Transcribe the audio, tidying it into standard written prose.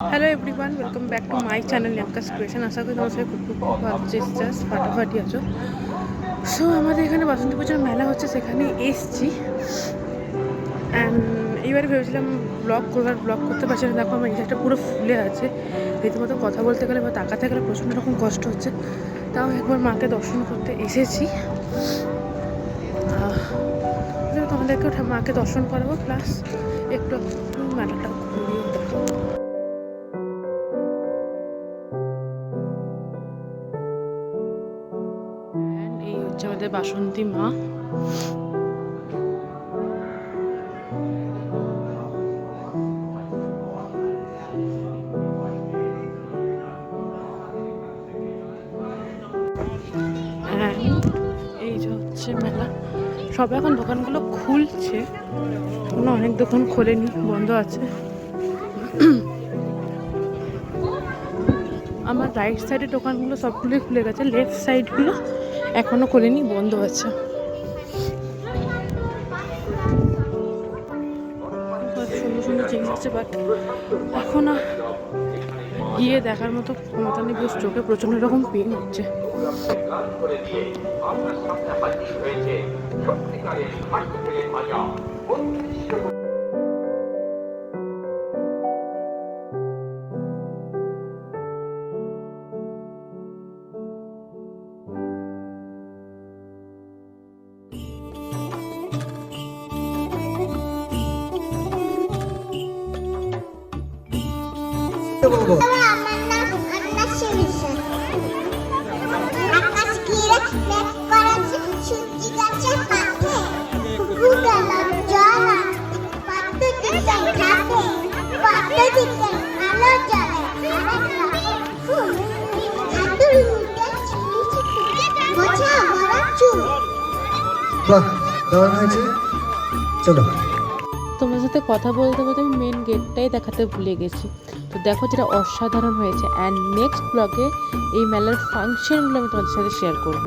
Hello everyone, welcome back to my channel नेमकास creation. आशा कরি তোমার সবাই খুব ভালো জাস্ট ফাটাফাটি আছো। সো আমাদের এখানে বসন্ত পুজোর মেলা হচ্ছে, সেখানে এসছি। অ্যান্ড এইবারে ভেবেছিলাম ব্লগ করতে পারছি না। দেখো আমার একটা পুরো ফুলে আছে, রীতিমতো কথা বলতে গেলে বা তাকাতে গেলে প্রচণ্ড রকম কষ্ট হচ্ছে। তাও একবার মাকে দর্শন করতে এসেছি। তোমাদেরকেও মাকে দর্শন করাবো, প্লাস একটু মেলাটা ঘুরিয়েও দেখাবো। এই হচ্ছে আমাদের বাসন্তী মা। এই যে হচ্ছে মেলা। সব এখন দোকানগুলো খুলছে, এখনো অনেক দোকান খোলেনি, বন্ধ আছে। আমার রাইট সাইডের দোকানগুলো সবগুলোই খুলে গেছে, লেফট সাইডগুলো এখনো খোলেনি, বন্ধ আছে। সুন্দর সুন্দর জিনিস আছে, বাট এখন গিয়ে দেখার মতো ক্ষমতা নেই, বেশ চোখে প্রচণ্ড রকম পেন হচ্ছে। আমার নাম আন্নাসি মিশন। আকাশ ঘিরে মেঘ করেছে সূর্যি গাছে পাখে, পুকুর গেলাম জল পাত্র দিতে ঘাটে, পাত্র দিতে আলো জ্বলে, ফুল হাতুর মুখে ছিটি ছিটি মোছা ভরা চুল। বাহ, দারুণ হয়েছে। চলো। তোমার সাথে কথা বলতে বলতে আমি মেন গেটটাই দেখাতে ভুলে গেছি। তো দেখো, যেটা অসাধারণ হয়েছে। অ্যান্ড নেক্সট ব্লগে এই মেলার ফাংশনগুলো আমি তোমাদের সাথে শেয়ার করবো।